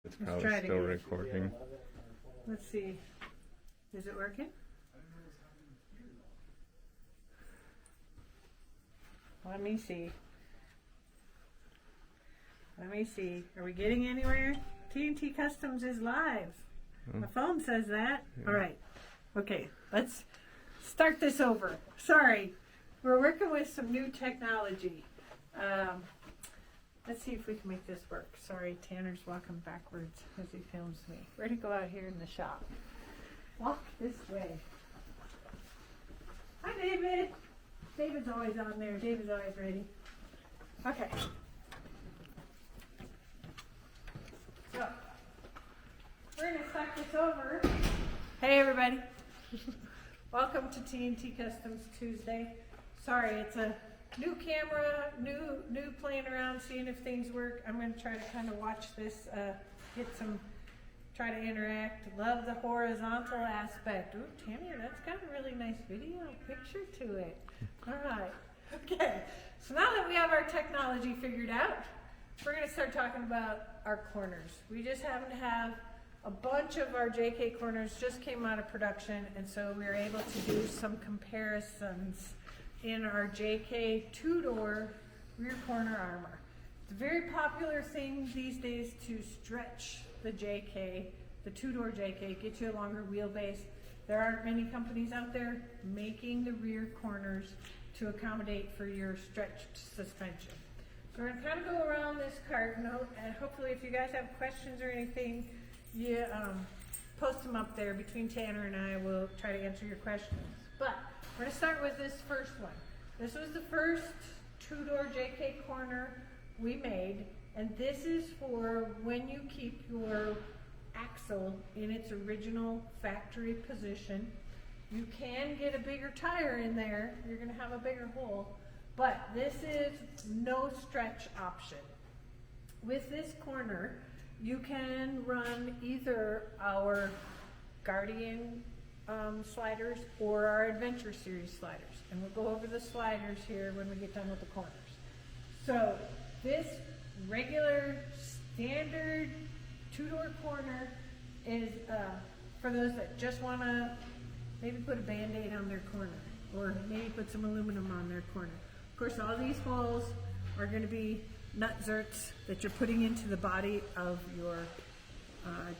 It's Let's probably try it still again. recording. Let's see. Is it working? Let me see. Let me see. Are we getting anywhere? TNT Customs is live. My phone says that. All right. Okay. Let's start this over. Sorry. We're working with some new technology. Let's see if we can make this work. Sorry, Tanner's walking backwards as he films me. We're going to go out here in the shop. Walk this way. Hi, David. David's always on there. David's always ready. Okay. So, we're going to start this over. Hey, everybody. Welcome to TNT Customs Tuesday. Sorry, it's a new camera, new playing around, seeing if things work. I'm going to try to kind of watch this, try to interact. Love the horizontal aspect. Ooh, Tanner, that's got a really nice video picture to it. All right. Okay. So now that we have our technology figured out, we're going to start talking about our corners. We just happen to have a bunch of our JK corners just came out of production, and so we were able to do some comparisons in our JK two-door rear corner armor. It's a very popular thing these days to stretch the JK, the two-door JK, get you a longer wheelbase. There aren't many companies out there making the rear corners to accommodate for your stretched suspension. So we're going to kind of go around this cart, and hopefully if you guys have questions or anything, you post them up there. Between Tanner and I, we'll try to answer your questions. But we're going to start with this first one. This was the first two-door JK corner we made, and this is for when you keep your axle in its original factory position. You can get a bigger tire in there. You're going to have a bigger hole, but this is no stretch option. With this corner, you can run either our Guardian sliders or our Adventure Series sliders. And we'll go over the sliders here when we get done with the corners. So this regular standard two-door corner is for those that just want to maybe put a Band-Aid on their corner or maybe put some aluminum on their corner. Of course, all these holes are going to be nut zerts that you're putting into the body of your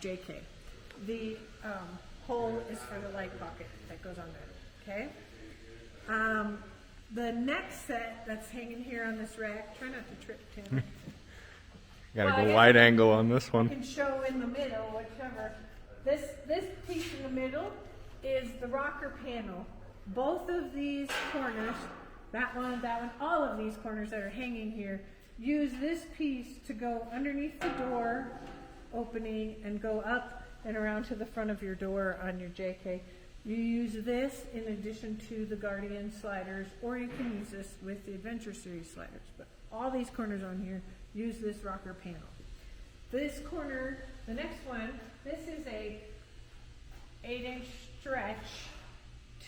JK. The hole is for the light pocket that goes on there, okay? The next set that's hanging here on this rack, try not to trip, Tim. Gotta go wide angle on this I one. can show in the middle, whichever. This piece in the middle is the rocker panel. Both of these corners, that one, all of these corners that are hanging here, use this piece to go underneath the door opening and go up and around to the front of your door on your JK. You use this in addition to the Guardian sliders, or you can use this with the Adventure Series sliders. But all these corners on here use this rocker panel. This corner, the next one, this is a 8-inch stretch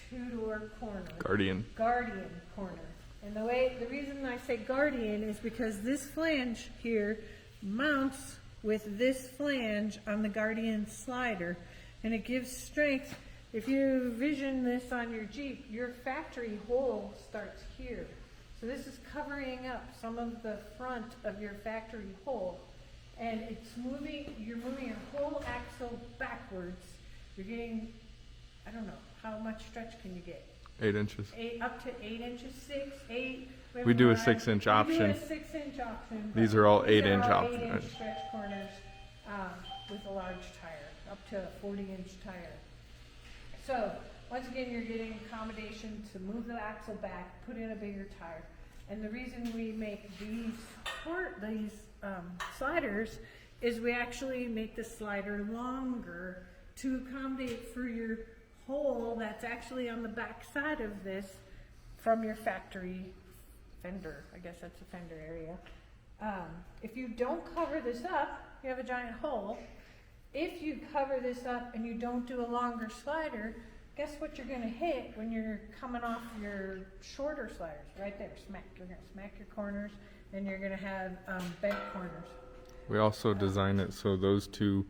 two-door corner. Guardian Corner. And the reason I say Guardian is because this flange here mounts with this flange on the Guardian slider, and it gives strength. If you vision this on your Jeep, your factory hole starts here. So this is covering up some of the front of your factory hole, and you're moving your whole axle backwards. You're getting, I don't know, how much stretch can you get? 8 inches. Up to 8 inches, 6, 8. We do a 6-inch option. We do a 6-inch option. These are all 8-inch These are all options. 8-inch stretch corners with a large tire, up to a 40-inch tire. So once again, you're getting accommodation to move the axle back, put in a bigger tire. And the reason we make these sliders is we actually make the slider longer to accommodate for your hole that's actually on the back side of this from your factory fender. I guess that's a fender area. If you don't cover this up, you have a giant hole. If you cover this up and you don't do a longer slider, guess what you're going to hit when you're coming off your shorter sliders? Right there, smack. You're going to smack your corners, and you're going to have bent corners. We also design it so those two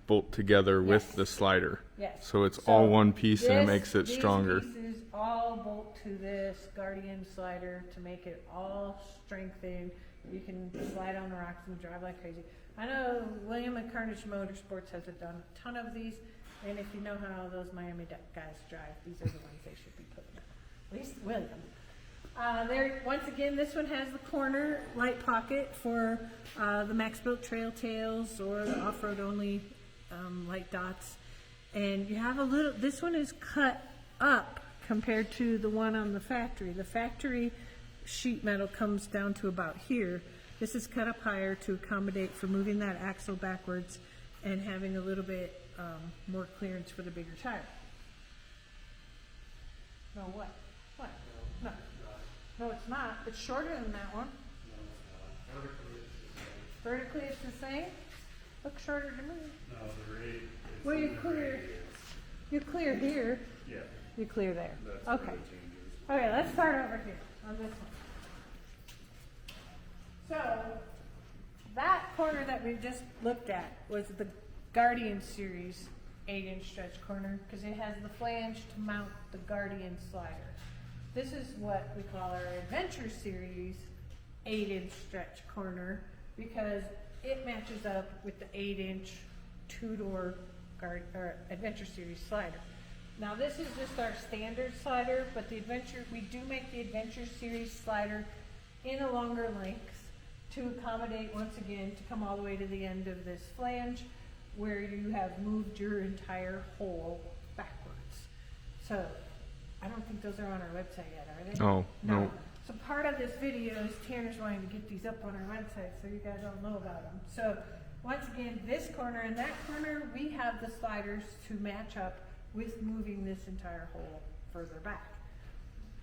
bolt together with Yes. the slider. Yes. So it's all one piece and it this- makes it stronger. These pieces all bolt to this Guardian slider to make it all strengthened. You can slide on the rocks and drive like crazy. I know William and Carnage Motorsports has done a ton of these, and if you know how those Miami guys drive, these are the ones they should be putting in. At least William. There, once again, this one has the corner light pocket for the Max Built Trail Tails or the off-road only light dots. And you have a little, this one is cut up compared to the one on the factory. The factory sheet metal comes down to about here. This is cut up higher to accommodate for moving that axle backwards and having a little bit more clearance for the bigger tire. No, what? What? No. No, it's not. It's shorter than that one. Vertically it's the same? Looks shorter to me. No, the rate. Well, you clear here. Yeah. You clear there. That's where Okay. the changes. Okay, let's start over here on this one. So, that corner that we just looked at was the Guardian Series 8-inch stretch corner because it has the flange to mount the Guardian slider. This is what we call our Adventure Series 8-inch stretch corner because it matches up with the 8-inch two-door Adventure Series slider. Now this is just our standard slider, but we do make the Adventure Series slider in a longer length to accommodate, once again, to come all the way to the end of this flange where you have moved your entire hole backwards. So, I don't think those are on our website yet, are they? Oh, no. So part of this video is Tanner's wanting to get these up on our website so you guys all know about them. So, once again, this corner and that corner, we have the sliders to match up with moving this entire hole further back.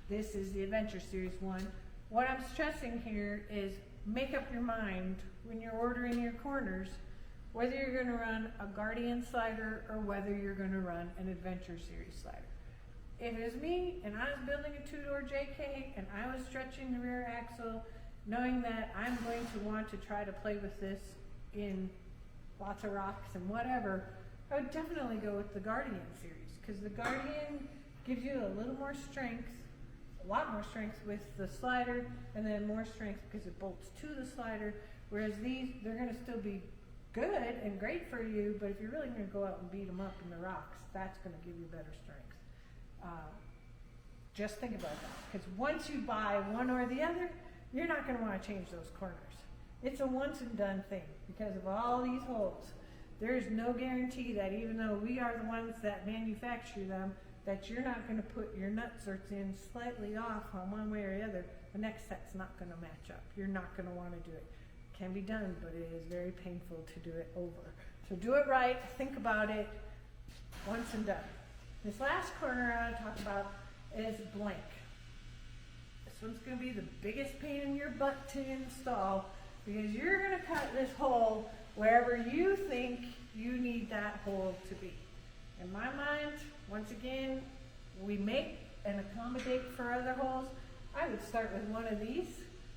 This is the Adventure Series one. What I'm stressing here is make up your mind when you're ordering your corners whether you're going to run a Guardian slider or whether you're going to run an Adventure Series slider. If it was me and I was building a two-door JK and I was stretching the rear axle, knowing that I'm going to want to try to play with this in lots of rocks and whatever, I would definitely go with the Guardian series because the Guardian gives you a little more strength, a lot more strength with the slider, and then more strength because it bolts to the slider, whereas these, they're going to still be good and great for you, but if you're really going to go out and beat them up in the rocks, that's going to give you better strength. Just think about that, because once you buy one or the other, you're not going to want to change those corners. It's a once and done thing because of all these holes. There is no guarantee that even though we are the ones that manufacture them, that you're not going to put your nut certs in slightly off on one way or the other. The next set's not going to match up. You're not going to want to do it. It can be done, but it is very painful to do it over. So do it right, think about it, once and done. This last corner I want to talk about is blank. This one's going to be the biggest pain in your butt to install because you're going to cut this hole wherever you think you need that hole to be. In my mind, once again, we make and accommodate for other holes. I would start with one of these.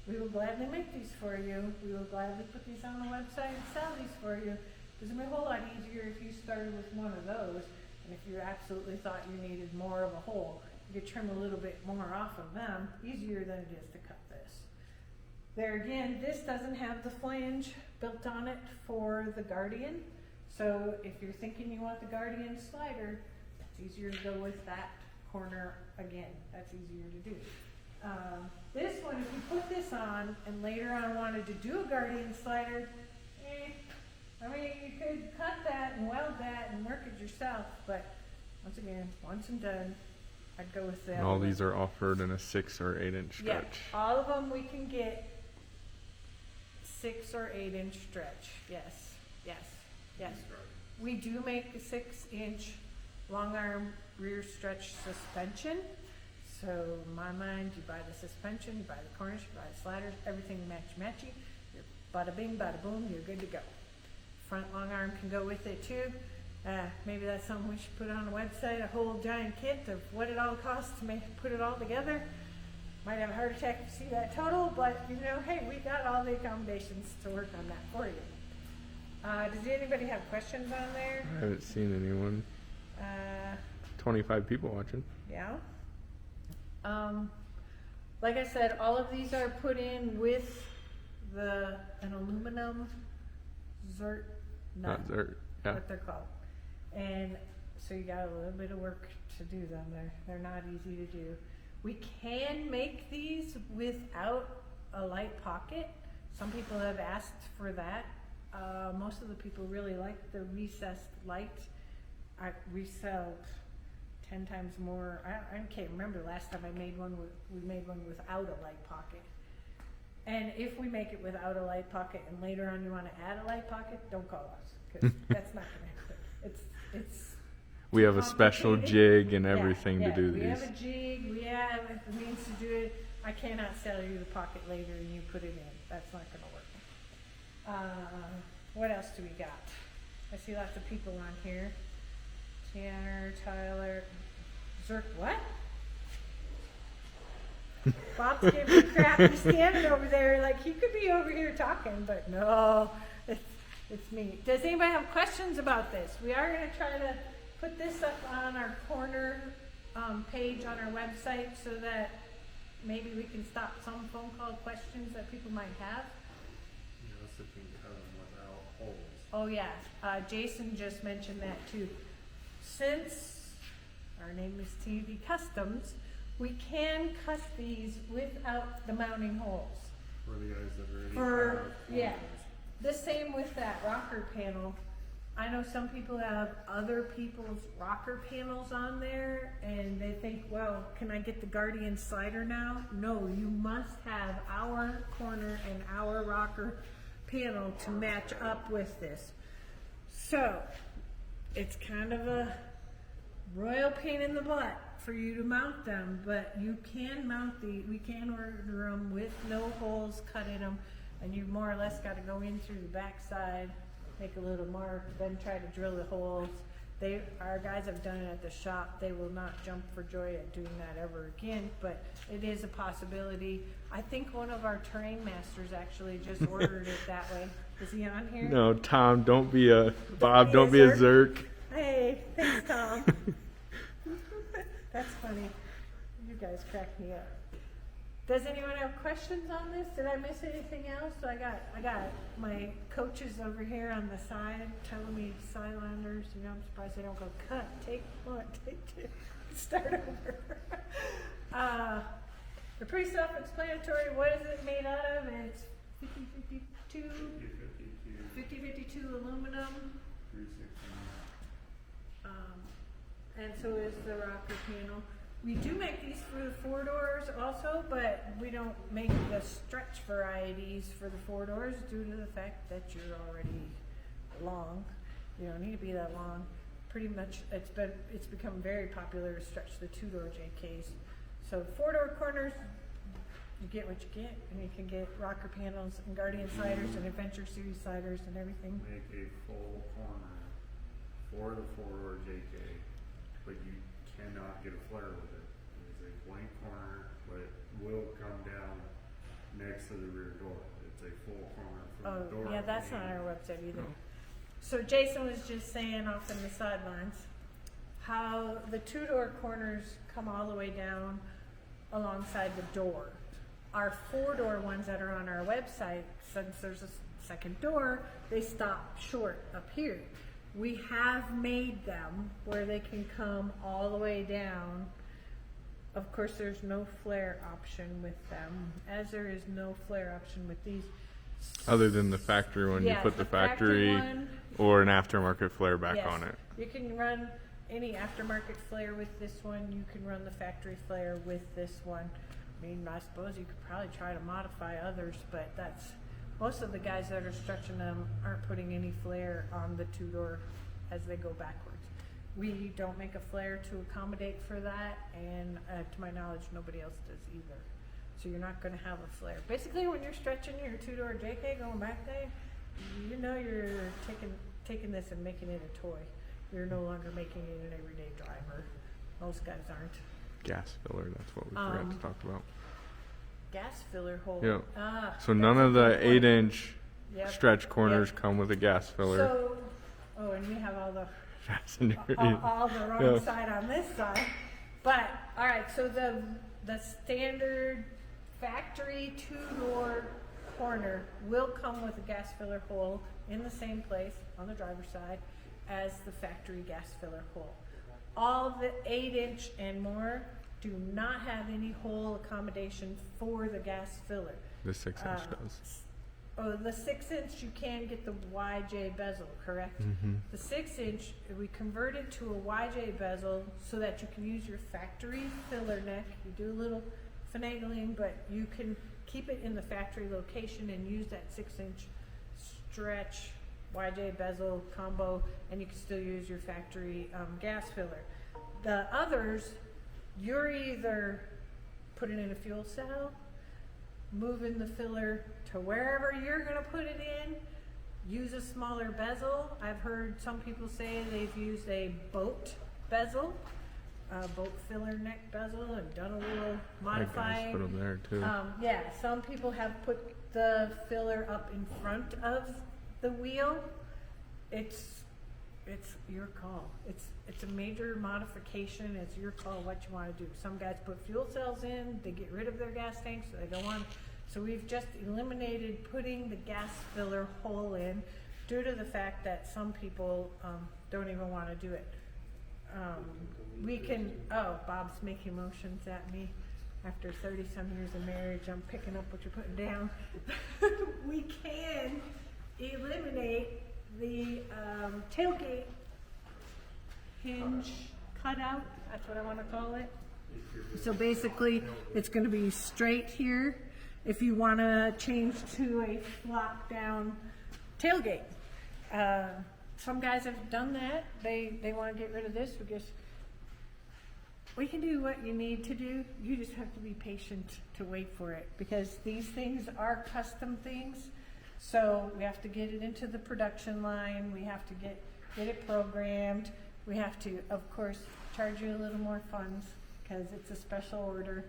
We will gladly make these for you. We will gladly put these on the website and sell these for you. It's going to be a whole lot easier if you started with one of those. And if you absolutely thought you needed more of a hole, you could trim a little bit more off of them, easier than it is to cut this. There again, this doesn't have the flange built on it for the Guardian. So if you're thinking you want the Guardian slider, it's easier to go with that corner again. That's easier to do. This one, if you put this on and later on wanted to do a Guardian slider, I mean, you could cut that and weld that and work it yourself, but once again, once and done, I'd go with that. And all these are offered in a 6 or 8 inch Yeah, stretch. all of them we can get 6 or 8 inch stretch. Yes, yes, yes. We do make a 6-inch long arm rear stretch suspension. So in my mind, you buy the suspension, you buy the cornice, you buy the sliders, everything matchy. You're bada bing, bada boom, you're good to go. Front long arm can go with it too. Maybe that's something we should put on the website, a whole giant kit of what it all costs to put it all together. Might have a heart attack to see that total, but you know, hey, we got all the accommodations to work on that for you. Does anybody have questions on there? I haven't seen anyone. 25 people watching. Yeah. Like I said, all of these are put in with an aluminum zert nut. Not Zert. Yeah. What they're called. And so you got a little bit of work to do them. They're not easy to do. We can make these without a light pocket. Some people have asked for that. Most of the people really like the recessed light. I reselled 10 times more. I can't remember the last time we made one without a light pocket. And if we make it without a light pocket and later on you want to add a light pocket, don't call us, because that's not going to happen. It's We have a special jig and everything to do we these. have a jig, we have the means to do it. I cannot sell you the pocket later and you put it in. That's not going to work. What else do we got? I see lots of people on here. Tanner, Tyler, Zerk, what? Bob's giving me crap. He's standing over there like he could be over here talking, but no, it's me. Does anybody have questions about this? We are going to try to put this up on our corner page on our website so that maybe we can stop some phone call questions that people might have. You know, so you can cut them without holes. Oh yeah, Jason just mentioned that too. Since our name is TNT Customs, we can cut these without the mounting holes. For the guys that already have Yeah, holes. the same with that rocker panel. I know some people have other people's rocker panels on there and they think, well, can I get the Guardian slider now? No, you must have our corner and our rocker panel to match up with this. So it's kind of a royal pain in the butt for you to mount them, but you can we can order them with no holes cut in them, and you more or less got to go in through the back side, make a little mark, then try to drill the holes. Our guys have done it at the shop. They will not jump for joy at doing that ever again, but it is a possibility. I think one of our terrain masters actually just ordered it that way. Is he on here? No, Tom, don't be a Bob, don't be a Zerk. Hey, thanks, Tom. That's funny. You guys crack me up. Does anyone have questions on this? Did I miss anything else? I got my coaches over here on the side telling me Silanders. You know, I'm surprised they don't go cut, take one, take two, start over. They're pretty self-explanatory. What is it made out of? It's 50-52 aluminum. 316. And so is the rocker panel. We do make these for the 4-doors also, but we don't make the stretch varieties for the 4-doors due to the fact that you're already long. You don't need to be that long. Pretty much, it's become very popular to stretch the 2-door JKs. So 4-door corners, you get what you get, and you can get rocker panels and Guardian sliders and Adventure Series sliders and everything. Make a full corner for the 4-door JK, but you cannot get a flare with it. It's a blank corner, but it will come down next to the rear door. It's a full corner from the door. Oh, yeah, that's not on our website either. So Jason was just saying off in the sidelines how the 2-door corners come all the way down alongside the door. Our 4-door ones that are on our website, since there's a second door, they stop short up here. We have made them where they can come all the way down. Of course, there's no flare option with them, as there is no flare option with these. Other than the factory one, you put the factory one, or an aftermarket flare back yes. on it. You can run any aftermarket flare with this one. You can run the factory flare with this one. I mean, I suppose you could probably try to modify others, but most of the guys that are stretching them aren't putting any flare on the 2-door as they go backwards. We don't make a flare to accommodate for that, and to my knowledge, nobody else does either. So you're not going to have a flare. Basically, when you're stretching your 2-door JK going back there, you know you're taking this and making it a toy. You're no longer making it an everyday driver. Most guys aren't. Gas filler, that's what we forgot to talk about. Gas filler hole. Yeah. Ah, So none of the 8-inch Yep. stretch corners Yep. come with a gas filler. So, oh, and we have all the Passenger. all the wrong Yeah. side on this side. But all right, so the standard factory 2-door corner will come with a gas filler hole in the same place on the driver's side as the factory gas filler hole. All the 8-inch and more do not have any hole accommodation for the gas filler. The 6-inch does. Oh, the 6-inch you can get the YJ bezel, correct? Mm-hmm. The 6-inch we converted to a YJ bezel so that you can use your factory filler neck. You do a little finagling, but you can keep it in the factory location and use that 6-inch stretch YJ bezel combo, and you can still use your factory gas filler. The others, you're either putting in a fuel cell, moving the filler to wherever you're going to put it in, use a smaller bezel. I've heard some people say they've used a boat bezel, a boat filler neck bezel, and done a little modifying. Put them there too. Yeah, some people have put the filler up in front of the wheel. It's your call. It's a major modification. It's your call what you want to do. Some guys put fuel cells in, they get rid of their gas tanks, so they don't want. So we've just eliminated putting the gas filler hole in due to the fact that some people don't even want to do it. We can, Bob's making motions at me. After 30-some years of marriage, I'm picking up what you're putting down. We can eliminate the tailgate hinge cutout. That's what I want to call it. So basically, it's going to be straight here if you want to change to a flop down tailgate. Some guys have done that. They want to get rid of this. We can do what you need to do. You just have to be patient to wait for it, because these things are custom things. So we have to get it into the production line. We have to get it programmed. We have to, of course, charge you a little more funds because it's a special order.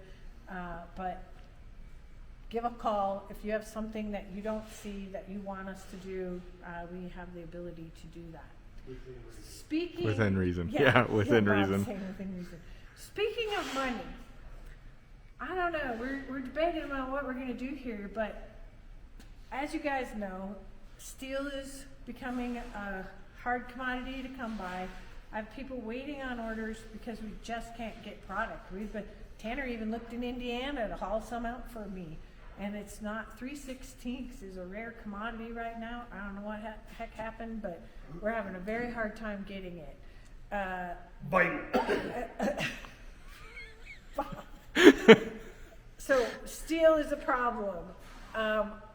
But give a call if you have something that you don't see that you want us to do. We have the ability to do that. Speaking Within reason. Yeah, within Bob's reason. saying within reason. Speaking of money, I don't know. We're debating about what we're going to do here, but as you guys know, steel is becoming a hard commodity to come by. I have people waiting on orders because we just can't get product. Tanner even looked in Indiana to haul some out for me, and it's not 3/16 is a rare commodity right now. I don't know what heck happened, but we're having a very hard time getting it. Bite. So steel is a problem,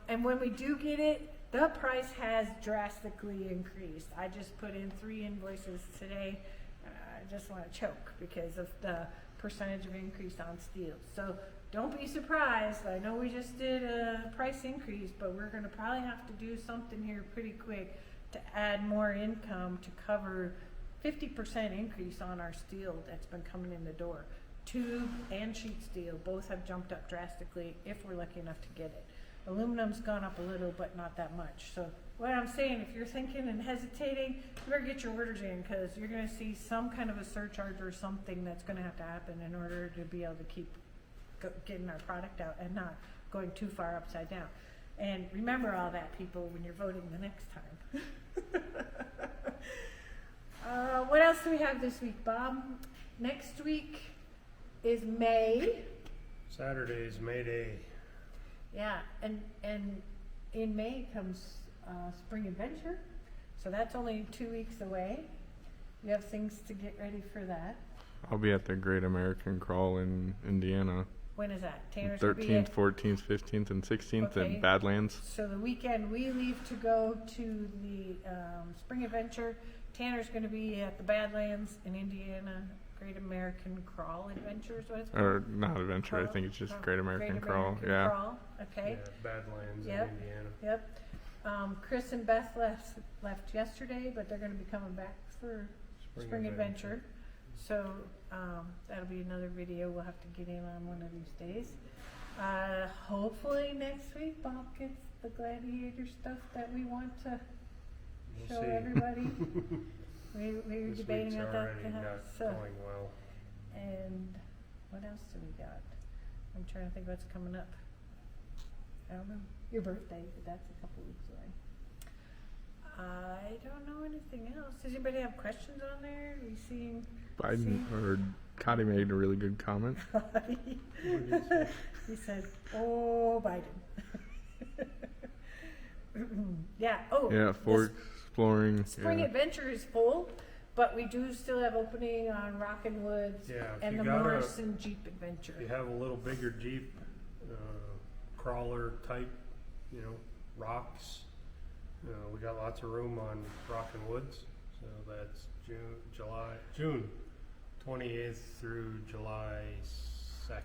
and when we do get it, the price has drastically increased. I just put in 3 invoices today. I just want to choke because of the percentage of increase on steel. So don't be surprised. I know we just did a price increase, but we're going to probably have to do something here pretty quick to add more income to cover 50% increase on our steel that's been coming in the door. Tube and sheet steel both have jumped up drastically if we're lucky enough to get it. Aluminum's gone up a little, but not that much. So what I'm saying, if you're thinking and hesitating, you better get your orders in, because you're going to see some kind of a surcharge or something that's going to have to happen in order to be able to keep getting our product out and not going too far upside down. And remember all that, people, when you're voting the next time. What else do we have this week, Bob? Next week is May. Saturday is May Day. Yeah, and in May comes Spring Adventure, so that's only 2 weeks away. You have things to get ready for that. I'll be at the Great American Crawl in Indiana. When is that? Tanner's gonna be 13th, at, 14th, 15th, and 16th Okay. in Badlands. so the weekend we leave to go to the Spring Adventure. Tanner's going to be at the Badlands in Indiana. Great American Crawl Adventure is what it's called. Or not adventure, I think it's just Great American Crawl. Yeah. Crawl. Okay. Badlands Yep. in Indiana. Yep. Chris and Beth left yesterday, but they're going to be coming back for Spring Adventure. So that'll be another video we'll have to get in on one of these days. Hopefully next week Bob gets the gladiator stuff that we want to We'll show see. everybody? we were This debating week's about that. already not So, going well. and what else do we got? I'm trying to think what's coming up. I don't know. Your birthday, but that's a couple weeks away. I don't know anything else. Does anybody have questions on there? We seen Biden or Cotty made a really good comment. he said, "Oh, Biden." Yeah. Oh. Yeah, for exploring. Spring Yeah. Adventure is full, but we do still have opening on Rockin' Woods Yeah, if and you the got Morrison Jeep Adventure. If you have a little bigger Jeep, crawler type, rocks, we got lots of room on Rockin' Woods. So that's June 28th through July 2nd,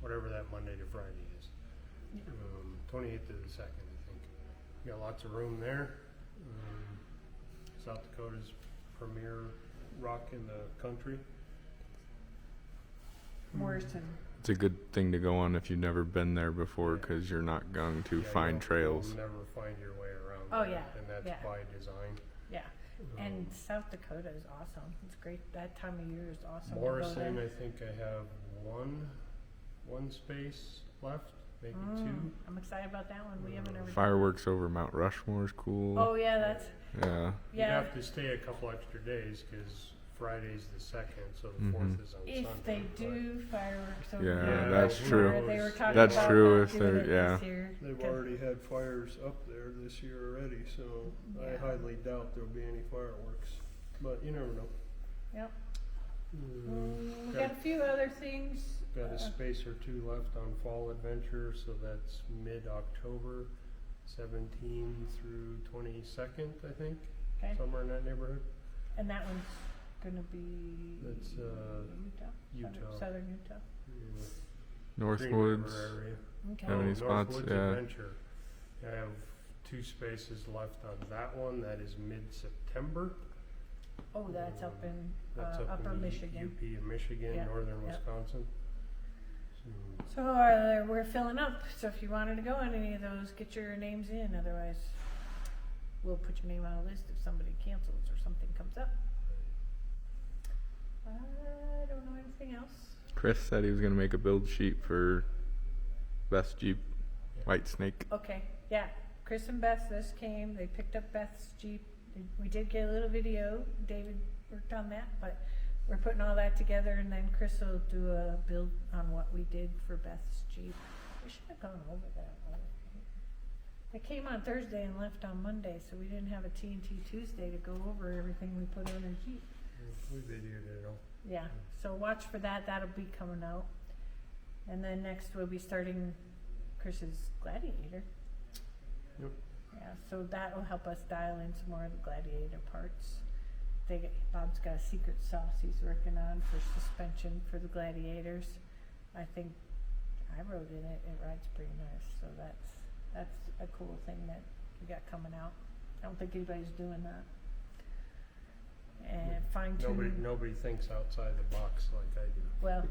whatever that Monday to Friday is. 28th to the 2nd, I think. We got lots of room there. South Dakota's premier rock in the country. Morrison. It's a good thing to go on if you've never been there before, because you're not going to find trails. You'll never find your way around. Oh, there, yeah, and that's yeah. by design. Yeah. And South Dakota is awesome. It's great. That time of year is awesome. Morrison, to go I think I have one space left, maybe there. two. I'm excited about that one. We haven't ever. Fireworks over Mount Rushmore is cool. Oh yeah, that's Yeah. You'd yeah. have to stay a couple extra days because Friday's the 2nd, so the 4th Mhm. is on If Sunday. they but do fireworks over Yeah, there, that's like, true. where they were talking That's about true not if doing they're- it yeah. this year, They've 'cause- already had fires up there this year already, so I Yeah. highly doubt there'll be any fireworks. But you never know. Yep. Mm, We got a few other things. got a space or two left on Fall Adventure, so that's mid-October, 17 through 22nd, I think, Okay. somewhere in that neighborhood. And that one's gonna be That's, Utah. Southern Utah. Yeah. North Green Woods. River area. Okay. Have any spots? Northwoods Yeah. Adventure. I have 2 spaces left on that one. That is mid-September. Oh, that's up in That's up Upper in Michigan. UP in Michigan, Yeah, northern yeah. Wisconsin. So, So we're filling up. So if you wanted to go on any of those, get your names in. Otherwise, we'll put your name on a list if somebody cancels or something comes up. I don't know anything else. Chris said he was going to make a build sheet for Best Jeep White Snake. Okay, yeah. Chris and Beth just came. They picked up Beth's Jeep. We did get a little video. David worked on that, but we're putting all that together, and then Chris will do a build on what we did for Beth's Jeep. We should have gone over that. They came on Thursday and left on Monday, so we didn't have a TNT Tuesday to go over everything we put on our Jeep. we videoed it all. Yeah, so watch for that. That'll be coming out. And then next we'll be starting Chris's Gladiator. Yep. Yeah, so that will help us dial in some more of the Gladiator parts. Bob's got a secret sauce he's working on for suspension for the Gladiators. I think I rode in it. It rides pretty nice. So that's a cool thing that we got coming out. I don't think anybody's doing that. And fine tune. Nobody thinks outside the box like I do. Well,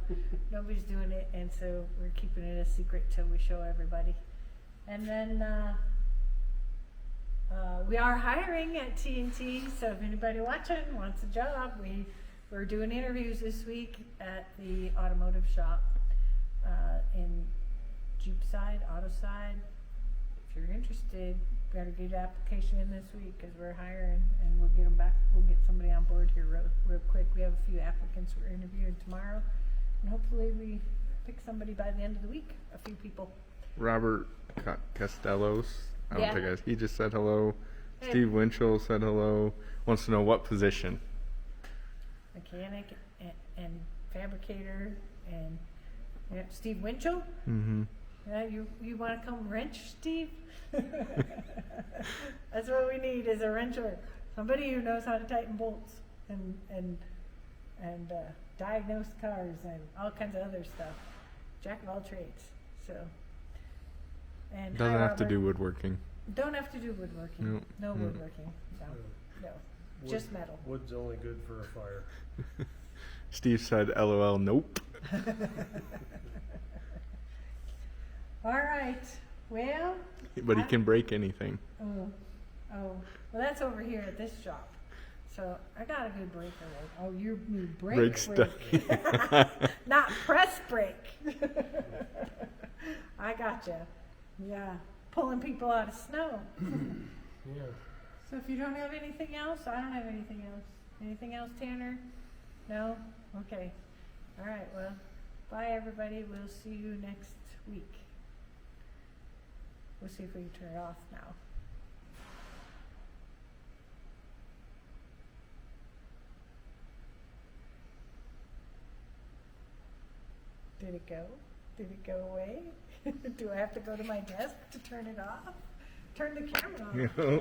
nobody's doing it, and so we're keeping it a secret till we show everybody. And then we are hiring at TNT, so if anybody watching wants a job, we're doing interviews this week at the automotive shop in Jeep side, auto side. If you're interested, better get your application in this week because we're hiring, and we'll get them back. We'll get somebody on board here real quick. We have a few applicants we're interviewing tomorrow, and hopefully we pick somebody by the end of the week. A few people. Robert Costellos. I don't Yeah. think he just said hello. Hey. Steve Winchell said hello. Wants to know what position. Mechanic and fabricator and Steve Winchell. Mm-hmm. Yeah, you want to come wrench, Steve? That's what we need is a wrencher, somebody who knows how to tighten bolts and diagnose cars and all kinds of other stuff. Jack of all trades. So. And Doesn't hi, have to Robert. do woodworking. Don't have to do woodworking. Nope. No Nope. woodworking. No. Just metal. Wood's only good for a fire. Steve said, LOL, nope. All right. Well, but he can break anything. Oh, well, that's over here at this shop. So I got a good breaker rig. Oh, you mean brake Brake stuff. not press brake. I gotcha. Yeah, pulling people out of snow. Yeah. So if you don't have anything else, I don't have anything else. Anything else, Tanner? No? Okay. All right, well, bye everybody. We'll see you next week. We'll see if we can turn it off now. Did it go? Did it go away? Do I have to go to my desk to turn it off? Turn the camera on.